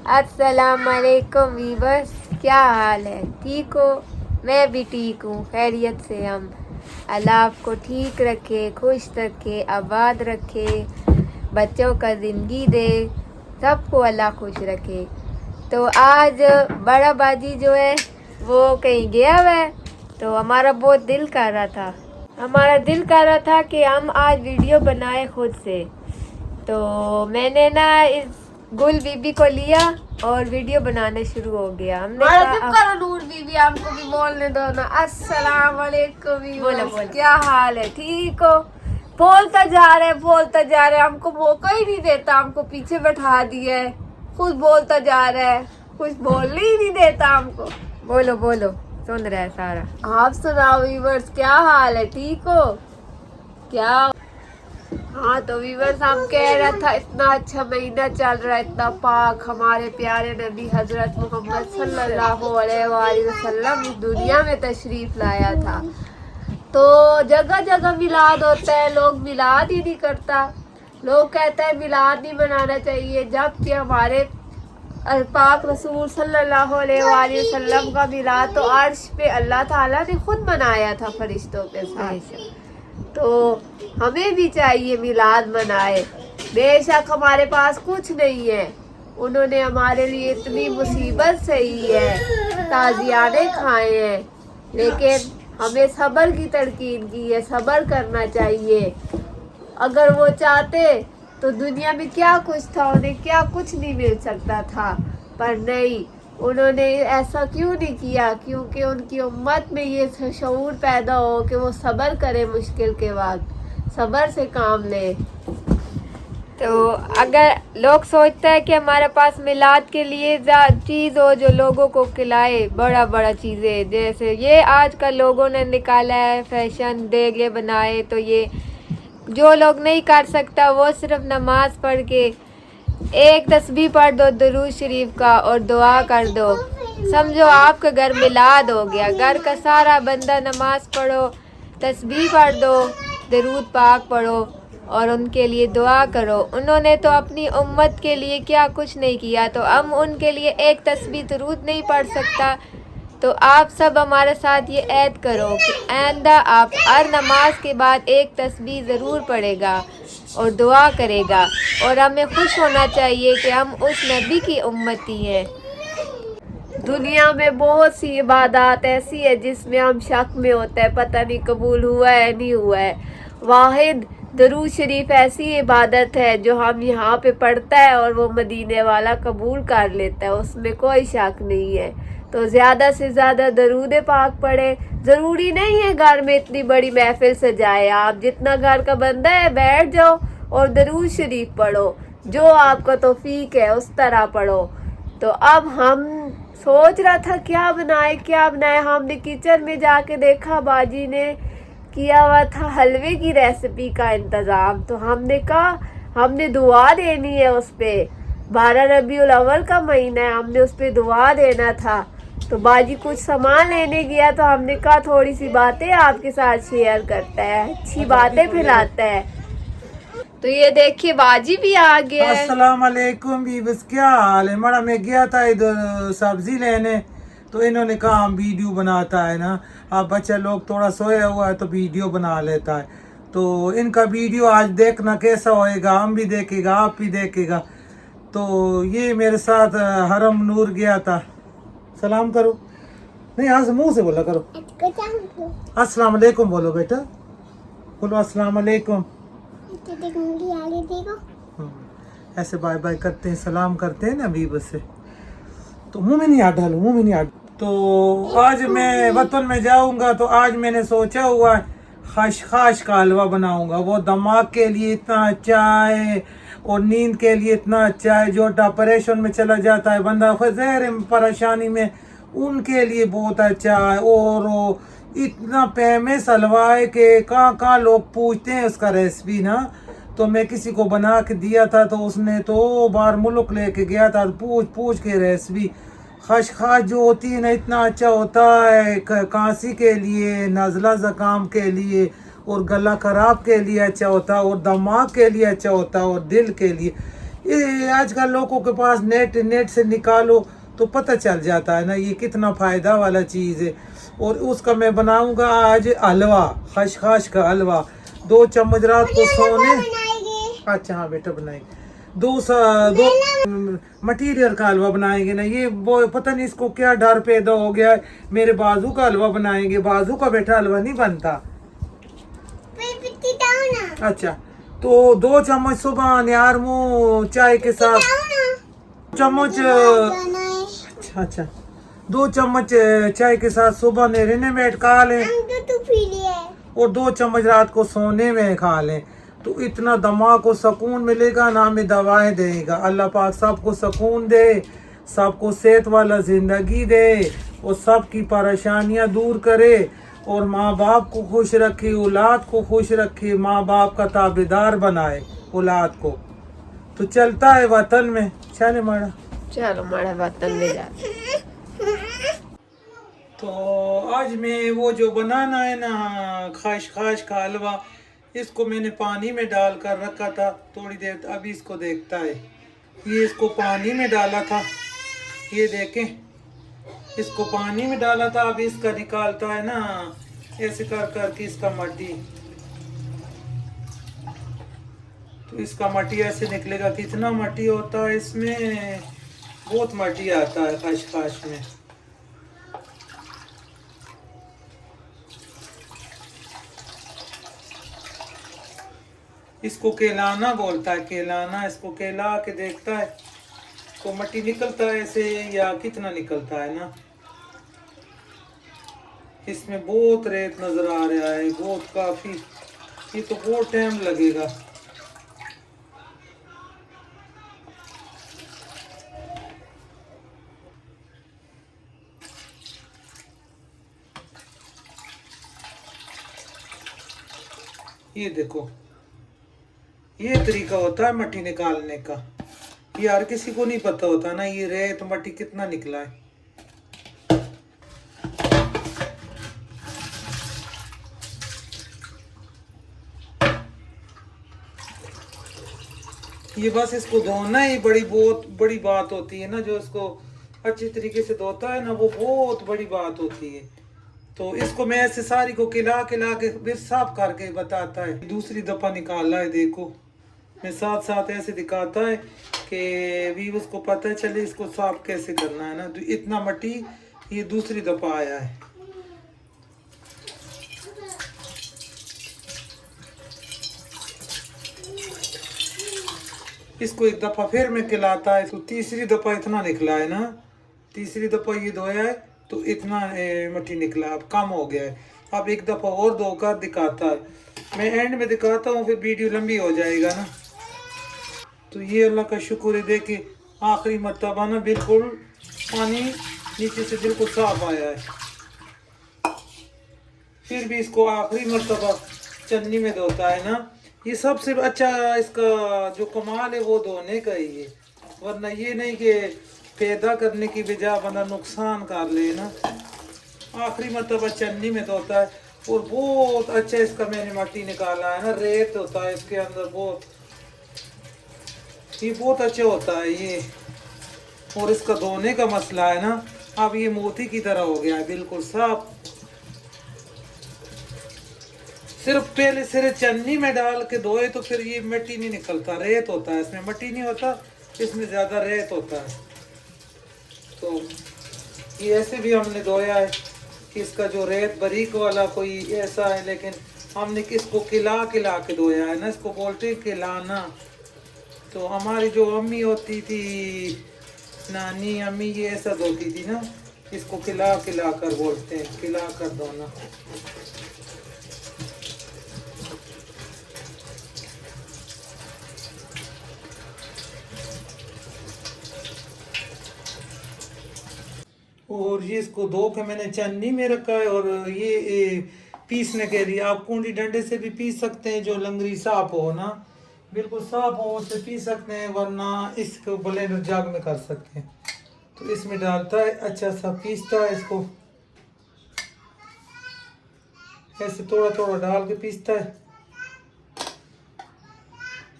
अस्सलाम वालेकुम वीवर्स, क्या हाल है? ठीक हो? मैं भी ठीक हूँ, खैरियत से हम। अल्लाह आपको ठीक रखे, खुश रखे, आबाद रखे, बच्चों का ज़िंदगी दे, सबको अल्लाह खुश रखे। तो आज बड़ा बाजी जो है वो कहीं गया हुआ है, तो हमारा बहुत दिल कर रहा था कि हम आज वीडियो बनाए खुद से। तो मैंने ना इस गुल बीबी को लिया और वीडियो बनाने शुरू हो गया। हमने कहा नूर बीबी, हमको भी बोलने दो ना। अस्सलाम वालेकुम। बोलो। क्या हाल है? ठीक हो? बोलता जा रहे, हमको मौका ही नहीं देता, हमको पीछे बैठा दिया है, खुद बोलता जा रहा है, कुछ बोलने ही नहीं देता हमको। बोलो, सुन रहा है सारा। आप सुनाओ वीवर्स, क्या हाल है? ठीक हो क्या? हाँ, तो वीवर्स हम कह रहा था, इतना अच्छा महीना चल रहा है, इतना पाक, हमारे प्यारे नबी हजरत मोहम्मद सल्लल्लाहु अलैहि वसल्लम इस दुनिया में तशरीफ लाया था। तो जगह जगह मिलाद होता है, लोग मिलाद ही नहीं करता। लोग कहते हैं मिलाद नहीं मनाना चाहिए, जबकि हमारे पाक रसूल सल्लल्लाहु अलैहि वसल्लम का मिलाद तो अर्श पे अल्लाह ताला ने खुद मनाया था फरिश्तों के साथ। तो हमें भी चाहिए मिलाद मनाए। बेशक हमारे पास कुछ नहीं है, उन्होंने हमारे लिए इतनी मुसीबत सही है, ताजियाने खाए हैं, लेकिन हमें सब्र की तलकीन की है, सब्र करना चाहिए। अगर वो चाहते तो दुनिया में क्या कुछ था, उन्हें क्या कुछ नहीं मिल सकता था, पर नहीं, उन्होंने ऐसा क्यों नहीं किया? क्योंकि उनकी उम्मत में ये शऊर पैदा हो कि वो सब्र करे, मुश्किल के वक्त सब्र से काम ले। तो अगर लोग सोचते हैं कि हमारे पास मिलाद के लिए चीज़ हो जो लोगों को खिलाए, बड़ा चीज़ें, जैसे ये आजकल लोगों ने निकाला है फैशन, देगे बनाए, तो ये जो लोग नहीं कर सकता वो सिर्फ नमाज पढ़ के एक तस्बीह पढ़ दो दरूद शरीफ का और दुआ कर दो, समझो आपका घर मिलाद हो गया। घर का सारा बंदा नमाज पढ़ो, तस्बीह पढ़ दो, दरूद पाक पढ़ो और उनके लिए दुआ करो। उन्होंने तो अपनी उम्मत के लिए क्या कुछ नहीं किया, तो हम उनके लिए एक तस्बीह दरूद नहीं पढ़ सकता। तो आप सब हमारे साथ ये ऐद करो कि आइंदा आप हर नमाज के बाद एक तस्बीह ज़रूर पढ़ेगा और दुआ करेगा, और हमें खुश होना चाहिए कि हम उस नबी की उम्मती हैं। दुनिया में बहुत सी इबादत ऐसी है जिसमें हम शक में होते हैं, पता नहीं कबूल हुआ है नहीं हुआ है। वाहिद दरूद शरीफ ऐसी इबादत है जो हम यहाँ पे पढ़ता है और वो मदीने वाला कबूल कर लेता है, उसमें कोई शक नहीं है। तो ज़्यादा से ज़्यादा दरूद पाक पढ़े। ज़रूरी नहीं है घर में इतनी बड़ी महफिल सजाए, आप जितना घर का बंदा है बैठ जाओ और दरूद शरीफ पढ़ो, जो आपका तौफीक है उस तरह पढ़ो। तो अब हम सोच रहा था क्या बनाए। हमने किचन में जाके देखा, बाजी ने किया हुआ था हलवे की रेसिपी का इंतज़ाम। तो हमने कहा हमने दुआ देनी है उस पर, 12 रबीउल अव्वल का महीना है, हमने उस पर दुआ देना था। तो बाजी कुछ सामान लेने गया, तो हमने कहा थोड़ी सी बातें आपके साथ शेयर करता है, अच्छी बातें फैलाता है। तो ये देखिए बाजी भी आ गया है। अस्सलाम वालेकुम बीबस, क्या हाल है? मड़ा मैं गया था इधर सब्जी लेने, तो इन्होंने कहा हम वीडियो बनाता है ना, अब बच्चा लोग थोड़ा सोया हुआ है तो वीडियो बना लेता है। तो इनका वीडियो आज देखना कैसा होएगा, हम भी देखेगा, आप भी देखेगा। तो ये मेरे साथ हरम नूर गया था। सलाम करो, नहीं यहाँ से मुँह से बोला करो, अस्सलाम वालेकुम बोलो बेटा, बोलो अस्सलाम वालेकुम। ऐसे बाय बाय करते हैं, सलाम करते हैं ना बीबस से। तो मुंह में नहीं हाथ डालो, मुंह में नहीं हाथ। तो आज मैं वतन में जाऊंगा, तो आज मैंने सोचा हुआ है खशखाश का हलवा बनाऊंगा। वो दिमाग के लिए इतना अच्छा है और नींद के लिए इतना अच्छा है। जो डिप्रेशन में चला जाता है बंदा, ज़हर परेशानी में, उनके लिए बहुत अच्छा है। और वो इतना फेमस हलवा है कि कहाँ लोग पूछते हैं उसका रेसिपी ना। तो मैं किसी को बना के दिया था, तो उसने तो बार मुल्क लेके गया था, पूछ के रेसिपी। खशखाश जो होती है ना, इतना अच्छा होता है खांसी के लिए, नज़ला ज़ुकाम के लिए, और गला खराब के लिए अच्छा होता है, और दिमाग के लिए अच्छा होता है, और दिल के लिए। ये आजकल लोगों के पास नेट से निकालो तो पता चल जाता है ना ये कितना फायदा वाला चीज़ है। और उसका मैं बनाऊंगा आज हलवा, खशखश का हलवा। 2 चम्मच रात को सोने। अच्छा हाँ बेटा बनाएंगे। दो मटीरियल का हलवा बनाएंगे ना। ये वो पता नहीं इसको क्या डर पैदा हो गया है। मेरे बाजू का हलवा बनाएंगे। बाजू का बेटा हलवा नहीं बनता। अच्छा तो 2 चम्मच सुबह यार मुँह चाय के साथ चम्मच। अच्छा 2 चम्मच चाय के साथ सुबह नेहरे में खा लें और 2 चम्मच रात को सोने में खा लें तो इतना दिमाग को सुकून मिलेगा ना। हमें दवाएं देगा। अल्लाह पाक सबको सुकून दे, सबको सेहत वाला जिंदगी दे और सबकी परेशानियां दूर करे और माँ बाप को खुश रखे, औलाद को खुश रखे, माँ बाप का ताबेदार बनाए औलाद को। तो चलता है वतन में। चले माड़ा, चलो हमारा वतन में जा। तो आज मैं वो जो बनाना है ना खशखश का हलवा, इसको मैंने पानी में डाल कर रखा था थोड़ी देर। अभी इसको देखता है। ये इसको पानी में डाला था, ये देखें इसको पानी में डाला था। अभी इसका निकालता है ना ऐसे कर कर के इसका मट्टी। तो इसका मट्टी ऐसे निकलेगा। कितना मट्टी होता है इसमें, बहुत मट्टी आता है खशखश में। इसको केलाना बोलता है, केलाना। इसको केला के देखता है तो मट्टी निकलता है ऐसे या कितना निकलता है ना। इसमें बहुत रेत नजर आ रहा है, बहुत काफी। ये तो बहुत टाइम लगेगा। ये देखो ये तरीका होता है मट्टी निकालने का। ये हर किसी को नहीं पता होता ना ये रेत मट्टी कितना निकला है। ये बस इसको धोना ही बहुत बड़ी बात होती है ना। जो इसको अच्छी तरीके से धोता है ना वो बहुत बड़ी बात होती है। तो इसको मैं ऐसे सारी को खिला के फिर साफ करके बताता है। दूसरी दफा निकाला है देखो, मैं साथ साथ ऐसे दिखाता है कि भी उसको पता चले इसको साफ कैसे करना है ना। तो इतना मट्टी ये दूसरी दफा आया है। इसको एक दफा फिर मैं खिलाता है तो तीसरी दफा इतना निकला है ना। तीसरी दफा ये धोया है तो इतना मट्टी निकला, अब कम हो गया है। अब एक दफा और धोकर दिखाता है। मैं एंड में दिखाता हूँ फिर वीडियो लंबी हो जाएगा ना। तो ये अल्लाह का शुक्र है, देखिए आखिरी मरतबा ना बिल्कुल पानी नीचे से बिल्कुल साफ आया है। फिर भी इसको आखिरी मरतबा चन्नी में धोता है ना। ये सबसे अच्छा इसका जो कमाल है वो धोने का ही है। वरना ये नहीं कि पैदा करने की बजाय बंदा नुकसान कर ले ना। आखिरी मरतबा चन्नी में धोता है और बहुत अच्छा इसका मैंने मट्टी निकाला है ना। रेत होता है इसके अंदर बहुत, ये बहुत अच्छा होता है ये। और इसका धोने का मसला है ना, अब ये मोती की तरह हो गया है बिल्कुल साफ। सिर्फ पहले सिर्फ चन्नी में डाल के धोए तो फिर ये मिट्टी नहीं निकलता, रेत होता है इसमें। मट्टी नहीं होता इसमें, ज़्यादा रेत होता है। तो ये ऐसे भी हमने धोया है कि इसका जो रेत बारीक वाला कोई ऐसा है, लेकिन हमने किसको खिला के धोया है ना। इसको बोलते हैं खिलाना। तो हमारी जो अम्मी होती थी, नानी अम्मी, ये ऐसा धोती थी ना। इसको खिला कर बोलते हैं, खिला कर धोना। और ये इसको धो के मैंने चन्नी में रखा है। और ये पीसने के लिए आप कूंडी डंडे से भी पीस सकते हैं, जो लंगरी साफ हो ना, बिल्कुल साफ हो उससे पीस सकते हैं। वरना इसको ब्लेंडर जाग में कर सकते हैं। तो इसमें डालता है, अच्छा सा पीसता है इसको, ऐसे थोड़ा थोड़ा डाल के पीसता है।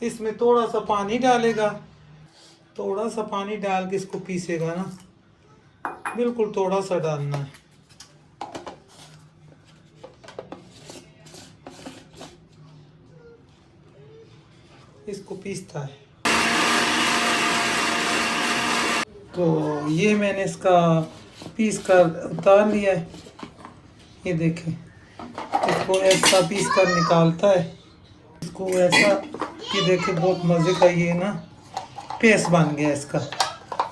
इसमें थोड़ा सा पानी डालेगा थोड़ा सा पानी डाल के इसको पीसेगा ना, बिल्कुल थोड़ा सा डालना है। इसको पीसता है। तो ये मैंने इसका पीस कर उतार लिया है। ये देखें, इसको ऐसा पीस कर निकालता है, इसको ऐसा। ये देखें बहुत मज़े का ये ना पेस्ट बन गया इसका,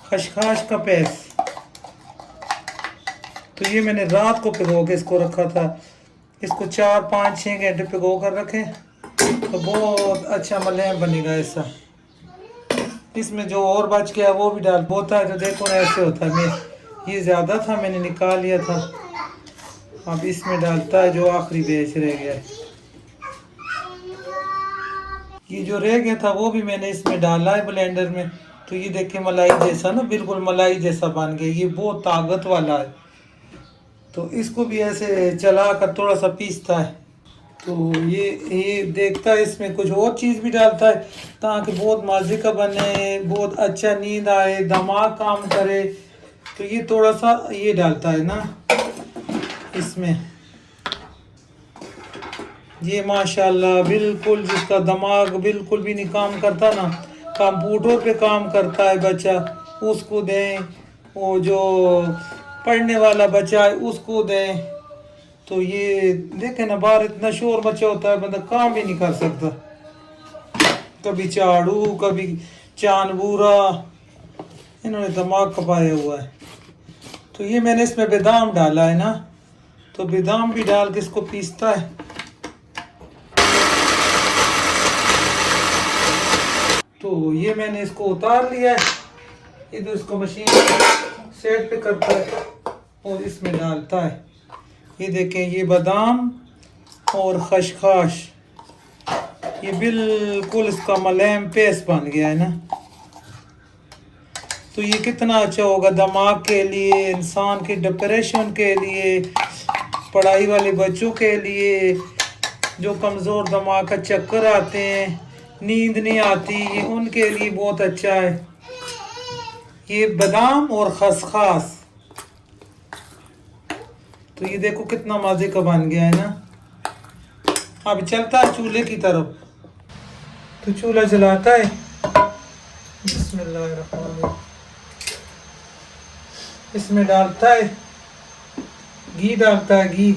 खशखाश का पेस्ट। तो ये मैंने रात को भिगो के इसको रखा था। इसको 4, 5, 6 घंटे भिगो कर रखें तो बहुत अच्छा मलैम बनेगा ऐसा। इसमें जो और बच गया वो भी डाल होता है। तो देखो ना ऐसे होता है। मैं ये ज़्यादा था, मैंने निकाल लिया था। अब इसमें डालता है जो आखिरी बैच रह गया है। ये जो रह गया था वो भी मैंने इसमें डाला है ब्लेंडर में। तो ये देखिए मलाई जैसा ना, बिल्कुल मलाई जैसा बन गया। ये बहुत ताकत वाला है। तो इसको भी ऐसे चला कर थोड़ा सा पीसता है। तो ये देखता है, इसमें कुछ और चीज़ भी डालता है ताकि बहुत मज़े का बने, बहुत अच्छा नींद आए, दिमाग काम करे। तो ये थोड़ा सा ये डालता है ना इसमें। ये माशाल्लाह बिल्कुल, जिसका दिमाग बिल्कुल भी नहीं काम करता ना, कंप्यूटर पे काम करता है बच्चा, उसको दें। वो जो पढ़ने वाला बच्चा है उसको दें। तो ये देखें ना, बाहर इतना शोर मचा होता है, बंदा काम भी नहीं कर सकता। कभी झाड़ू, कभी चानबूरा, इन्होंने दिमाग खपाया हुआ है। तो ये मैंने इसमें बादाम डाला है ना, तो बादाम भी डाल के इसको पीसता है। तो ये मैंने इसको उतार लिया है। इधर इसको मशीन सेट पे करता है और इसमें डालता है। ये देखें, ये बादाम और खशखाश, ये बिल्कुल इसका मलैम पेस्ट बन गया है ना। तो ये कितना अच्छा होगा दिमाग के लिए, इंसान के डिप्रेशन के लिए, पढ़ाई वाले बच्चों के लिए, जो कमज़ोर दिमाग का चक्कर आते हैं, नींद नहीं आती, ये उनके लिए बहुत अच्छा है। ये बादाम और खसखस। तो ये देखो कितना मज़े का बन गया है ना। अब चलता है चूल्हे की तरफ। तो चूल्हा जलाता है। बिस्मिल्लाहिर्रहमानिर्रहीम। इसमें डालता है घी, डालता है घी।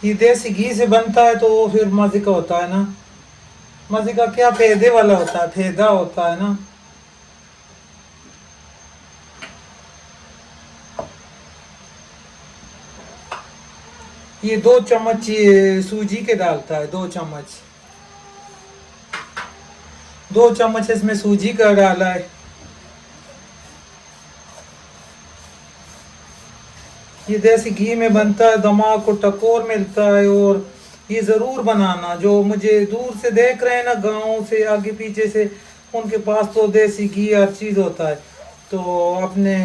ये देसी घी से बनता है तो वो फिर मज़े का होता है ना। मज़े का क्या, फायदे वाला होता है, फायदा होता है ना। ये 2 चम्मच सूजी के डालता है, 2 चम्मच। 2 चम्मच इसमें सूजी का डाला है। ये देसी घी में बनता है, दिमाग को टकोर मिलता है। और ये ज़रूर बनाना, जो मुझे दूर से देख रहे हैं ना, गांव से, आगे पीछे से, उनके पास तो देसी घी हर चीज़ होता है। तो अपने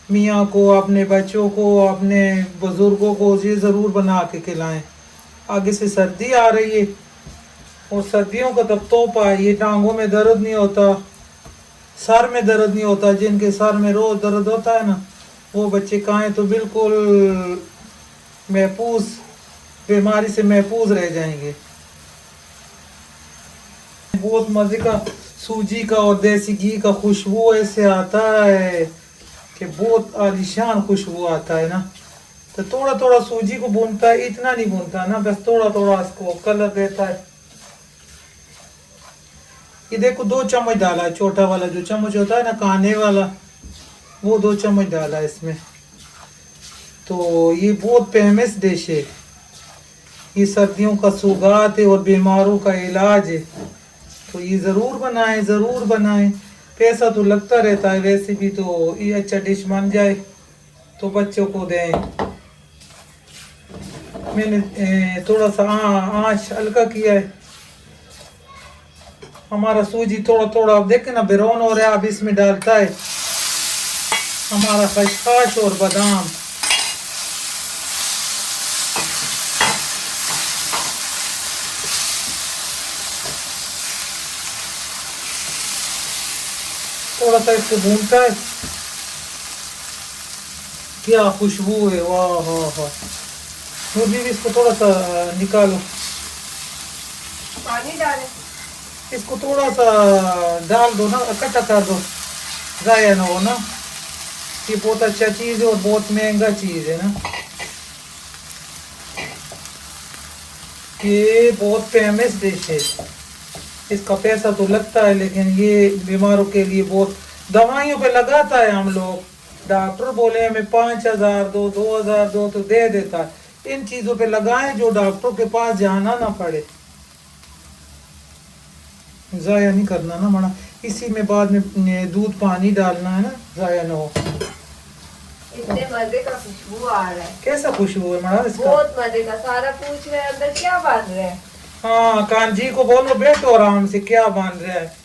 मियाँ को, अपने बच्चों को, अपने बुज़ुर्गों को ये ज़रूर बना के खिलाएं। आगे से सर्दी आ रही है और सर्दियों का तब तोहफा है। ये टांगों में दर्द नहीं होता, सर में दर्द नहीं होता। जिनके सर में रोज़ दर्द होता है ना, वो बच्चे खाएं तो बिल्कुल महफूज, बीमारी से महफूज रह जाएंगे। बहुत मज़े का सूजी का और देसी घी का खुशबू ऐसे आता है कि बहुत आलीशान खुशबू आता है ना। तो थोड़ा थोड़ा सूजी को भूनता है, इतना नहीं भूनता ना, बस थोड़ा थोड़ा इसको कलर देता है। ये देखो 2 चम्मच डाला है, छोटा वाला जो चम्मच होता है ना खाने वाला, वो 2 चम्मच डाला है इसमें। तो ये बहुत फेमस डिश है, ये सर्दियों का सौगात है और बीमारों का इलाज है। तो ये ज़रूर बनाएं, ज़रूर बनाएं। पैसा तो लगता रहता है वैसे भी, तो ये अच्छा डिश बन जाए तो बच्चों को दें। मैंने थोड़ा सा आँच हल्का किया है। हमारा सूजी थोड़ा थोड़ा देखे ना ब्राउन हो रहा है। अब इसमें डालता है हमारा खसखस और बादाम। थोड़ा सा इसको भूनता है। क्या खुशबू है, वाह वाह वाह। तो भी इसको थोड़ा सा निकालो, पानी डालें? इसको थोड़ा सा डाल दो ना, इकट्ठा कर दो, जाया ना हो ना। ये बहुत अच्छा चीज़ है और बहुत महंगा चीज़ है ना। ये बहुत फेमस डिश है, इसका पैसा तो लगता है लेकिन ये बीमारों के लिए बहुत, दवाइयों पे लगाता है हम लोग। डॉक्टर बोले हमें 5,000 दो, 2,000 दो तो दे देता है। इन चीज़ों पे लगाएं जो डॉक्टरों के पास जाना ना पड़े। ज़ाया नहीं करना ना मना। इसी में बाद में दूध पानी डालना है ना, ज़ाया ना हो। इतने मजे का खुशबू आ रहा है। कैसा खुशबू है मना इसका? बहुत मजे का। सारा पूछ रहे हैं अंदर क्या बन रहा है। हाँ, कांजी को बोलो बैठो आराम से, क्या बन रहा है।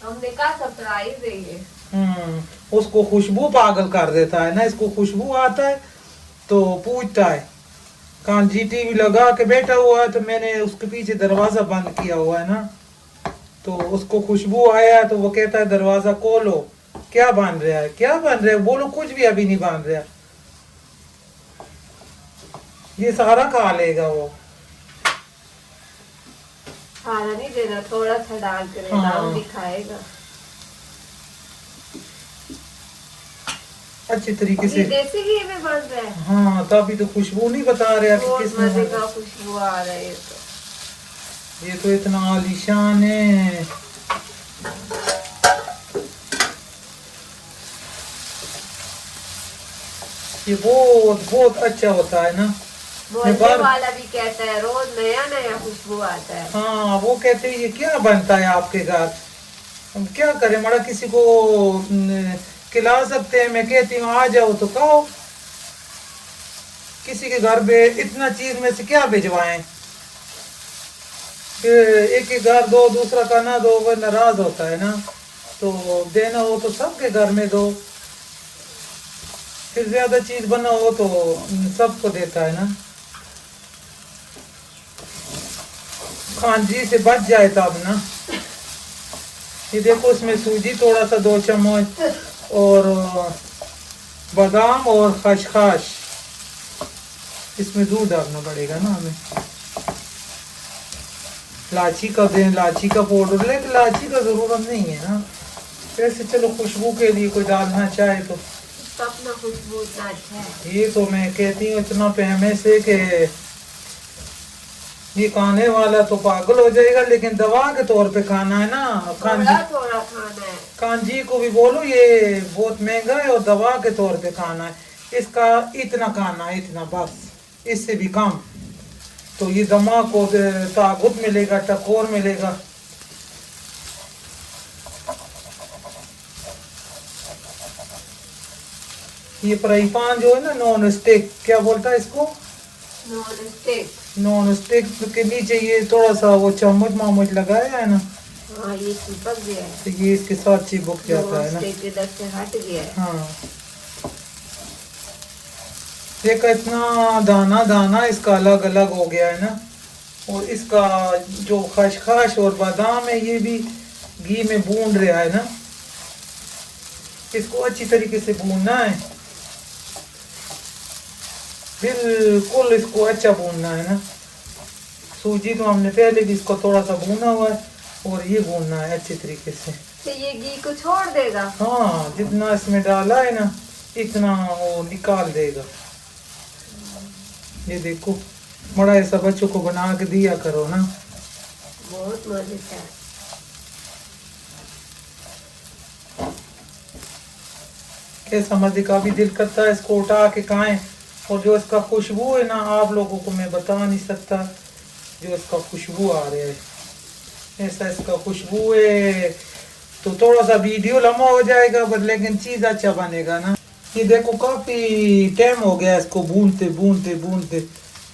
हमने कहा सरप्राइज है ये। उसको खुशबू पागल कर देता है ना, इसको खुशबू आता है तो पूछता है। कांजी टीवी लगा के बैठा हुआ है तो मैंने उसके पीछे दरवाजा बंद किया हुआ है ना, तो उसको खुशबू आया तो वो कहता है दरवाजा खोलो। क्या बन रहा है, क्या बन रहा है, बोलो। कुछ भी अभी नहीं बन रहा। ये सारा खा लेगा वो। खाना नहीं देना, थोड़ा सा डाल के हाँ। नाम दिखाएगा। अच्छी तरीके ये से। देसी घी में बन रहा है। हाँ, तभी तो खुशबू नहीं बता रहा कि बहुत किस में मजे बन रहा का है। खुशबू आ रहा है ये तो इतना आलीशान है। ये बहुत बहुत अच्छा होता है ना। मोहल्ले वाला भी कहता है रोज नया नया खुशबू आता है। हाँ, वो कहते हैं ये क्या बनता है आपके घर। हम क्या करें मड़ा, किसी को खिला सकते हैं। मैं कहती हूँ आ जाओ तो खाओ। किसी के घर पे इतना चीज में से क्या भिजवाएं। एक ही घर दो, दूसरा का ना दो, वो नाराज होता है ना। तो देना हो तो सबके घर में दो। फिर ज्यादा चीज बना हो तो सबको देता है ना। कांजी से बच जाए तब ना। ये देखो, इसमें सूजी थोड़ा सा 2 चम्मच और बादाम और खसखस। इसमें दूध डालना पड़ेगा ना हमें। इलायची का दें, इलायची का पाउडर, लेकिन इलायची का जरूरत नहीं है ना। वैसे चलो खुशबू के लिए कोई डालना चाहे तो। अपना खुशबू इतना अच्छा है। ये तो मैं कहती हूँ इतना फेमस है कि ये खाने वाला तो पागल हो जाएगा, लेकिन दवा के तौर पे खाना है ना। थोड़ा थोड़ा खाना है। कांजी को भी बोलो ये बहुत महंगा है और दवा के तौर पे खाना है। इसका इतना खाना है, इतना बस, इससे भी कम। तो ये दिमाग को ताकत मिलेगा, टकोर मिलेगा। ये फ्राई पैन जो है ना, नॉन स्टिक, क्या बोलता है इसको? Non stick. नॉन स्टिक के नीचे ये थोड़ा सा वो चम्मच मामच लगाया है ना, हाँ, ये चिपक गया है। तो ये इसके साथ चिपक जाता है ना। नॉन स्टिक इधर से हट गया है। हाँ, देखा इतना दाना दाना इसका अलग अलग हो गया है ना। और इसका जो खसखस और बादाम है ये भी घी में भून रहा है ना। इसको अच्छी तरीके से भूनना है, बिल्कुल इसको अच्छा भूनना है ना। सूजी तो हमने पहले भी इसको थोड़ा सा भूना हुआ है और ये भूनना है अच्छे तरीके से। तो ये घी को छोड़ देगा। हाँ, जितना इसमें डाला है ना इतना वो निकाल देगा। ये देखो, बड़ा ऐसा बच्चों को बना के दिया करो ना। बहुत मजे का। कैसा मजे का भी दिल करता है इसको उठा के खाएं। और जो इसका खुशबू है ना, आप लोगों को मैं बता नहीं सकता। जो इसका खुशबू आ रहा है, ऐसा इसका खुशबू है। तो थोड़ा सा वीडियो लंबा हो जाएगा बट लेकिन चीज अच्छा बनेगा ना। ये देखो, काफी टाइम हो गया इसको भूनते भूनते भूनते।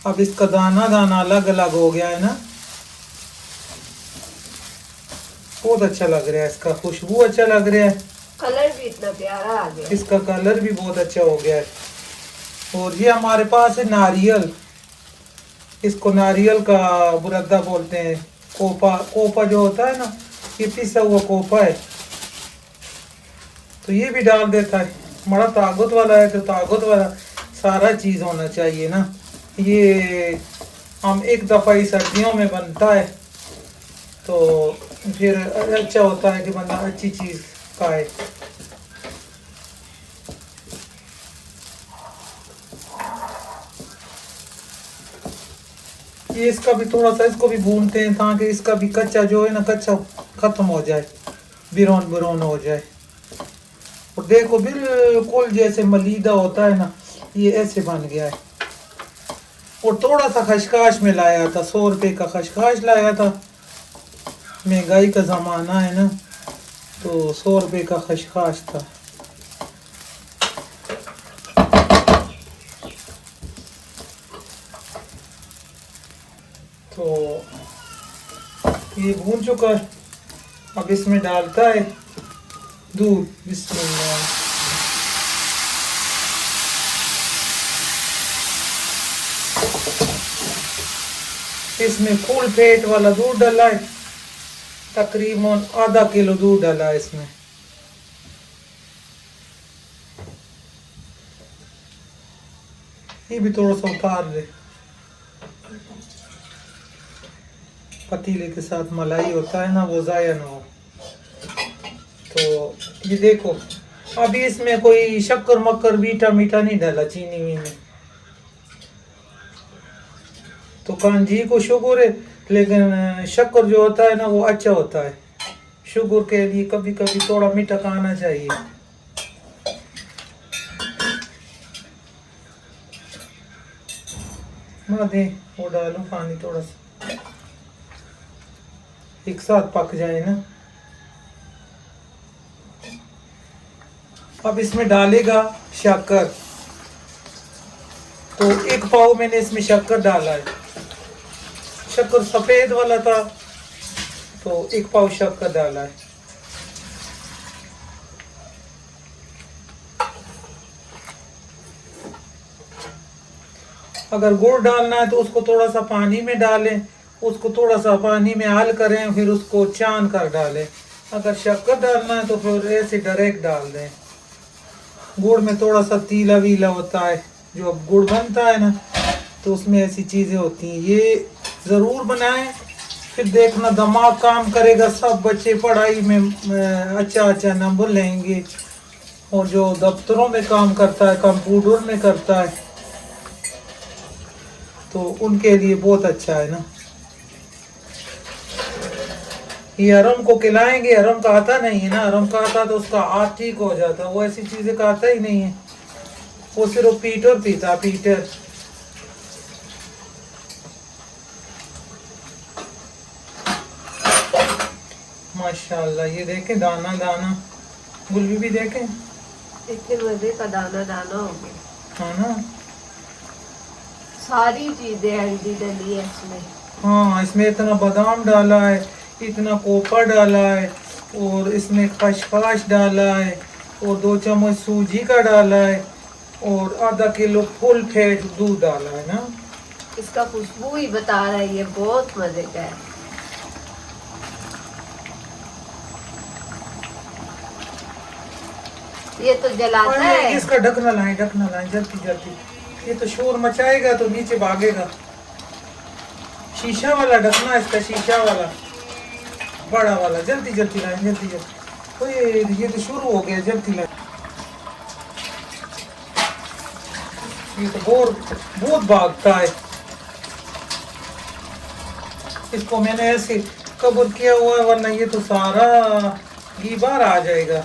अब इसका दाना दाना अलग अलग हो गया है ना। बहुत अच्छा लग रहा है, इसका खुशबू अच्छा लग रहा है। कलर भी इतना प्यारा आ गया। इसका कलर भी बहुत अच्छा हो गया है। और ये हमारे पास है नारियल। इसको नारियल का बुरद्दा बोलते हैं। कोपा, कोपा जो होता है ना, ये पिसा हुआ कोपा है। तो ये भी डाल देता है। बड़ा ताकत वाला है तो ताकत वाला सारा चीज़ होना चाहिए ना। ये हम एक दफ़ा ही सर्दियों में बनता है तो फिर अच्छा होता है कि बंदा अच्छी चीज़ खाए। ये इसका भी थोड़ा सा इसको भी भूनते हैं ताकि इसका भी कच्चा जो है ना कच्चा ख़त्म हो जाए, बिरौन बिरौन हो जाए। और देखो बिल्कुल जैसे मलीदा होता है ना, ये ऐसे बन गया है। और थोड़ा सा खशखाश में लाया था, 100 रुपये का खशखाश लाया था। महंगाई का ज़माना है ना, तो 100 रुपये का खशखाश था। तो ये भून चुका है। अब इसमें डालता है दूध। बिस्मिल्लाह। इसमें फुल फैट वाला दूध डाला है, तकरीबन आधा किलो दूध डाला है इसमें। ये भी थोड़ा सा उतार दे। पतीले के साथ मलाई होता है ना, वो ज़ाया ना हो। तो ये देखो, अभी इसमें कोई शक्कर मक्कर मीठा मीठा नहीं डाला, चीनी वीनी। तो कांजी को शुगर है, लेकिन शक्कर जो होता है ना वो अच्छा होता है। शुगर के लिए कभी कभी थोड़ा मीठा खाना चाहिए। मैं दे वो डालूं पानी थोड़ा सा, एक साथ पक जाए ना। अब इसमें डालेगा शक्कर। तो 1 पाव मैंने इसमें शक्कर डाला है। शक्कर सफेद वाला था तो 1 पाव शक्कर डाला है। अगर गुड़ डालना है तो उसको थोड़ा सा पानी में डालें, उसको थोड़ा सा पानी में हल करें, फिर उसको छान कर डालें। अगर शक्कर डालना है तो फिर ऐसे डायरेक्ट डाल दें। गुड़ में थोड़ा सा तीला वीला होता है, जो अब गुड़ बनता है ना तो उसमें ऐसी चीज़ें होती हैं। ये ज़रूर बनाएं, फिर देखना दिमाग काम करेगा। सब बच्चे पढ़ाई में अच्छा अच्छा नंबर लेंगे। और जो दफ्तरों में काम करता है, कंप्यूटर में करता है, तो उनके लिए बहुत अच्छा है ना। ये हरम को खिलाएंगे। हरम का आता नहीं है ना, हरम का आता तो उसका हाथ ठीक हो जाता। वो ऐसी चीज़ें का आता ही नहीं है, वो सिर्फ पीटर पीता, पीटर। माशाल्लाह, ये देखें दाना दाना। गुलबी भी देखें, इतने मजे का दाना दाना हो गया। हाँ ना, सारी चीजें हेल्दी डली है इसमें। हाँ इसमें इतना बादाम डाला है, इतना कोपा डाला है, और इसमें खसखस डाला है, और 2 चम्मच सूजी का डाला है, और आधा किलो फुल फैट दूध डाला है ना। इसका खुशबू ही बता रहा है ये बहुत मजे का है। ये तो जलाता है। इसका ढकना लाएं, ढकना लाएं जल्दी जल्दी। ये तो शोर मचाएगा तो नीचे भागेगा। शीशा वाला ढकना है इसका, शीशा वाला बड़ा वाला। जल्दी जल्दी लाएं, जल्दी जल्दी। ओए ये तो शुरू हो गया, जल्दी लाएं। ये तो बहुत भागता है। इसको मैंने ऐसे कवर किया हुआ है, वरना ये तो सारा घी बाहर आ जाएगा।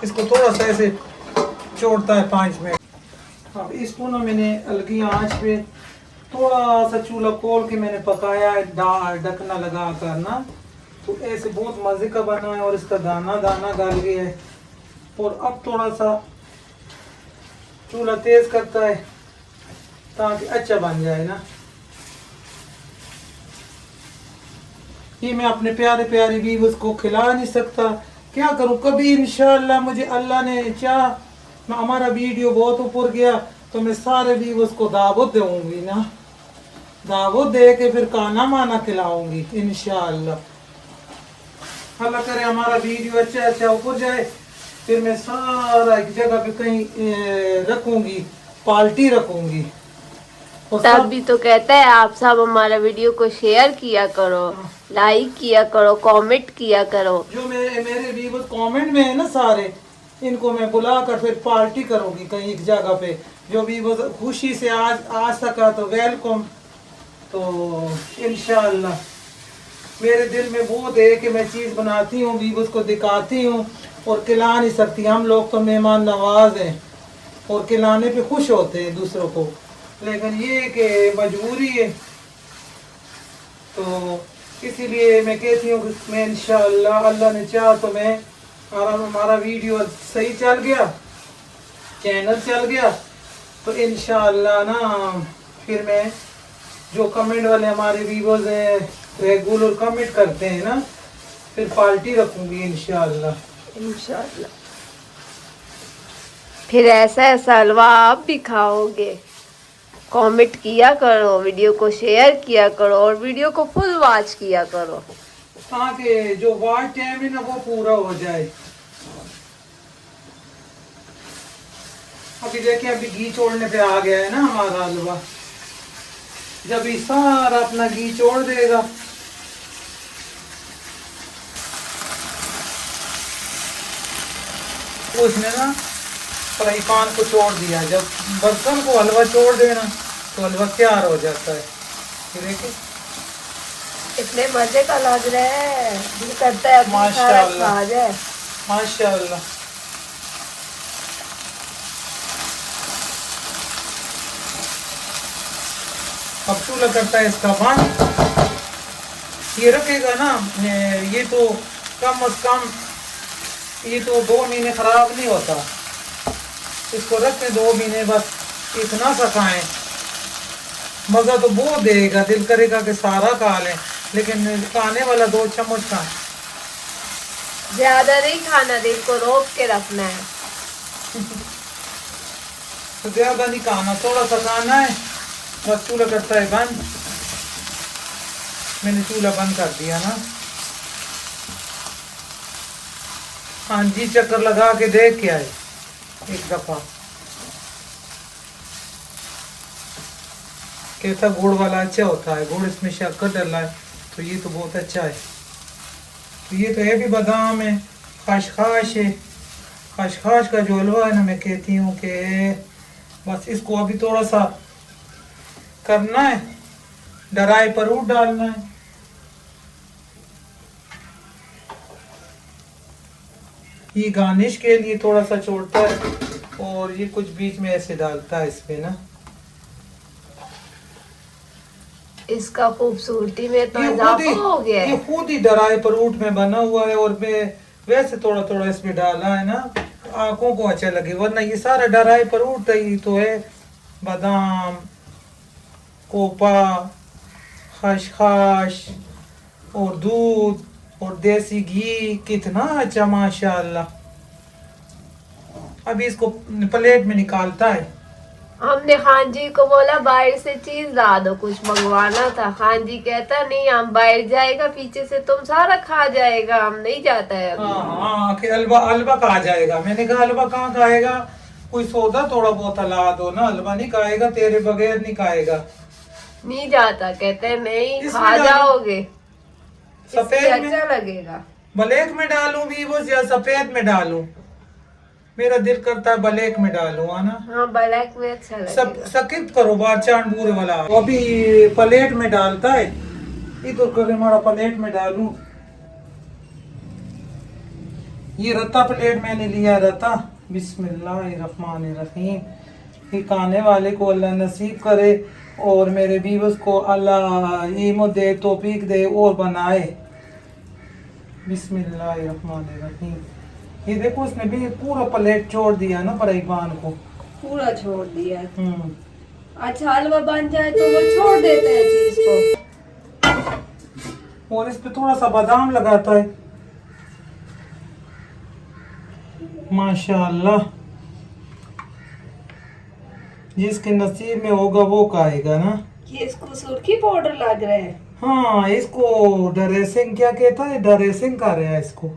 इसको थोड़ा सा ऐसे छोड़ता है 5 मिनट। अब इसको ना मैंने हल्की आंच पे थोड़ा सा चूल्हा खोल के मैंने पकाया है, ढकना लगा कर ना। तो ऐसे बहुत मज़े का बना है, और इसका दाना दाना गल गया है। और अब थोड़ा सा चूल्हा तेज करता है ताकि अच्छा बन जाए ना। ये मैं अपने प्यारे प्यारे व्यूअर्स को खिला नहीं सकता, क्या करूं। कभी इंशाअल्लाह मुझे अल्लाह ने चाह, हमारा वीडियो बहुत ऊपर गया तो मैं सारे भी उसको दावत दूंगी ना, दावत दे के फिर खाना माना खिलाऊंगी इंशाअल्लाह। अल्लाह करे हमारा वीडियो अच्छा ऊपर जाए, फिर मैं सारा एक जगह पे कहीं रखूंगी, पार्टी रखूंगी। और तब भी तो कहता है आप सब हमारा वीडियो को शेयर किया करो, लाइक किया करो, कमेंट किया करो। जो मेरे व्यूअर्स कमेंट में है ना सारे, इनको मैं बुलाकर फिर पार्टी करूंगी कहीं एक जगह पे। जो व्यूअर्स खुशी से आज आ सका तो वेलकम। तो इंशाअल्लाह मेरे दिल में बहुत है कि मैं चीज़ बनाती हूँ, व्यूअर्स को दिखाती हूँ और खिला नहीं सकती। हम लोग तो मेहमान नवाज हैं और खिलाने पे खुश होते हैं दूसरों को, लेकिन ये कि मजबूरी है। तो इसीलिए मैं कहती हूँ कि मैं इंशाअल्लाह अल्लाह ने चाहा तो मैं हमारा वीडियो सही चल गया, चैनल चल गया, तो इंशाअल्लाह ना फिर मैं जो कमेंट वाले हमारे व्यूअर्स हैं रेगुलर कमेंट करते हैं ना, फिर पार्टी रखूंगी इंशाअल्लाह। इंशाल्लाह फिर ऐसा ऐसा हलवा आप भी खाओगे। कमेंट किया करो, वीडियो को शेयर किया करो और वीडियो को फुल वॉच किया करो, ताकि जो वॉच टाइम है ना वो पूरा हो जाए। अभी देखिए अभी घी छोड़ने पे आ गया है ना हमारा हलवा। जब ये सारा अपना घी छोड़ देगा उसने ना फ्राई पैन को छोड़ दिया। जब बर्तन को हलवा छोड़ देना तो हलवा तैयार हो जाता है। ये देखिए इतने मजे का लग रहा है, दिल करता है अभी सारा माशाअल्लाह। खा जाए। माशाअल्लाह। अब चूल्हा करता है इसका बंद। ये रखेगा ना, ये तो कम से कम ये तो 2 महीने खराब नहीं होता। इसको रखें 2 महीने, बस इतना सा खाएं। मज़ा तो बहुत देगा, दिल करेगा कि सारा खा लें, लेकिन खाने वाला 2 चम्मच खाएं। ज्यादा नहीं खाना, दिल को रोक के रखना है। तो ज़्यादा नहीं खाना, थोड़ा सा खाना है बस। चूल्हा करता है बंद। मैंने चूल्हा बंद कर दिया ना। हाँ जी, चक्कर लगा के देख के आए एक दफा। कहता गुड़ वाला अच्छा होता है, गुड़ इसमें शक्कर डाला है तो ये तो बहुत अच्छा है। तो ये तो है भी बादाम है, खशखाश है। खशखाश का जो हलवा है ना, मैं कहती हूँ कि बस इसको अभी थोड़ा सा करना है, ड्राई फ्रूट डालना है। ये गार्निश के लिए थोड़ा सा छोड़ता है और ये कुछ बीच में ऐसे डालता है इसमें ना। इसका खूबसूरती में तो ये इजाफा हो गया ये है। खुद ही ड्राई फ्रूट में बना हुआ है और मैं वैसे थोड़ा थोड़ा इसमें डाला है ना, आंखों को अच्छा लगे। वरना ये सारा ड्राई फ्रूट ही तो है, बादाम, कोपा, खशखाश और दूध और देसी घी, कितना अच्छा माशाअल्लाह। अभी इसको प्लेट में निकालता है। हमने खान जी को बोला बाहर से चीज ला दो, कुछ मंगवाना था। खान जी कहता नहीं, हम बाहर जाएगा पीछे से, तुम सारा खा जाएगा, हम नहीं जाता है अभी। हाँ कि हलवा हलवा कहा जाएगा। मैंने कहा हलवा कहाँ खाएगा, कोई सौदा थोड़ा बहुत ला दो ना, हलवा नहीं खाएगा, तेरे बगैर नहीं खाएगा। नहीं जाता, कहते हैं नहीं इसमें खा डालो। जाओगे, सफेद में अच्छा लगेगा। ब्लैक में डालूं वीवोस या सफेद में डालूं? मेरा दिल करता है ब्लैक में डालूं, है ना। हाँ ब्लैक में अच्छा लगेगा। स्किप करो बार चांद बूरे वाला। वो अभी प्लेट में डालता है, इधर कर हमारा प्लेट में डालूं। ये रत्ता प्लेट मैंने लिया, रत्ता। बिस्मिल्लाहिर्रहमानिर्रहीम। ये खाने वाले को अल्लाह नसीब करे और मेरे व्यूअर्स को अल्लाह हिम्मत दे, तौफीक दे और बनाए। बिस्मिल्लाहिर्रहमानिर्रहीम। ये देखो उसने भी पूरा प्लेट छोड़ दिया ना फ्राईपान को, पूरा छोड़ दिया। अच्छा हलवा बन जाए तो वो छोड़ देते हैं चीज को। और इस पे थोड़ा सा बादाम लगाता है। माशाअल्लाह। जिसके नसीब में होगा वो खाएगा ना। ये इसको सुर्खी पाउडर लग रहा है। हाँ, इसको ड्रेसिंग क्या कहता है, ड्रेसिंग कर रहा है इसको।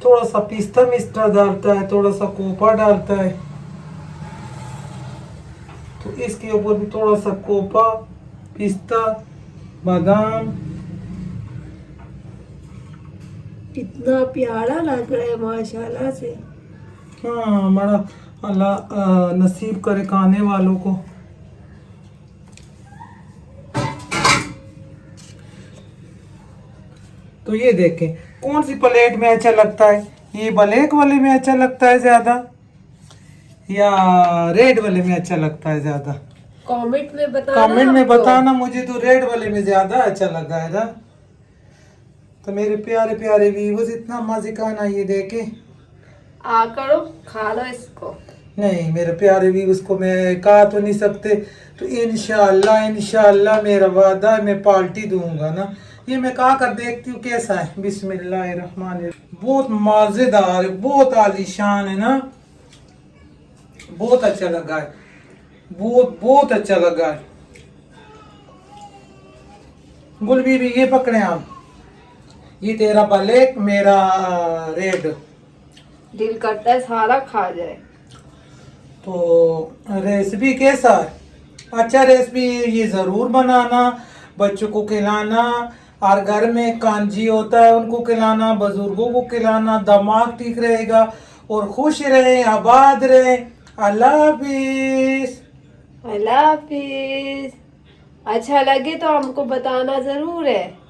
थोड़ा सा पिस्ता मिस्ता डालता है, थोड़ा सा कोपा डालता है, तो इसके ऊपर भी थोड़ा सा कोपा, पिस्ता, बादाम। इतना प्यारा लग रहा है माशाल्लाह से। हाँ, बड़ा अल्लाह नसीब करे खाने वालों को। तो ये देखें कौन सी प्लेट में अच्छा लगता है, ये ब्लैक वाले में अच्छा लगता है ज्यादा या रेड वाले में अच्छा लगता है ज्यादा? कमेंट में बताना। कमेंट में हमको। बताना। मुझे तो रेड वाले में ज्यादा अच्छा लगा है ना। तो मेरे प्यारे प्यारे व्यूअर्स, इतना मजे का ना ये देखे। आ करो खा लो इसको। नहीं मेरे प्यारे व्यूअर्स को मैं कहा तो नहीं सकते, तो इंशाल्लाह मेरा वादा है मैं पार्टी दूंगा ना। ये मैं कहा कर देखती हूँ कैसा है। बिस्मिल्लाहिर्रहमानिर्रहीम। बहुत मजेदार है, बहुत आलीशान है ना, बहुत अच्छा लगा है, बहुत अच्छा लगा है। गुल बीबी ये पकड़े आप, ये तेरा ब्लैक मेरा रेड। दिल करता है सारा खा जाए। तो रेसिपी कैसा है? अच्छा रेसिपी ये ज़रूर बनाना, बच्चों को खिलाना, और घर में कांजी होता है उनको खिलाना, बुजुर्गों को खिलाना, दिमाग ठीक रहेगा और खुश रहे, आबाद रहे। अल्लाह हाफिज। अल्लाह हाफिज। अच्छा लगे तो हमको बताना जरूर है।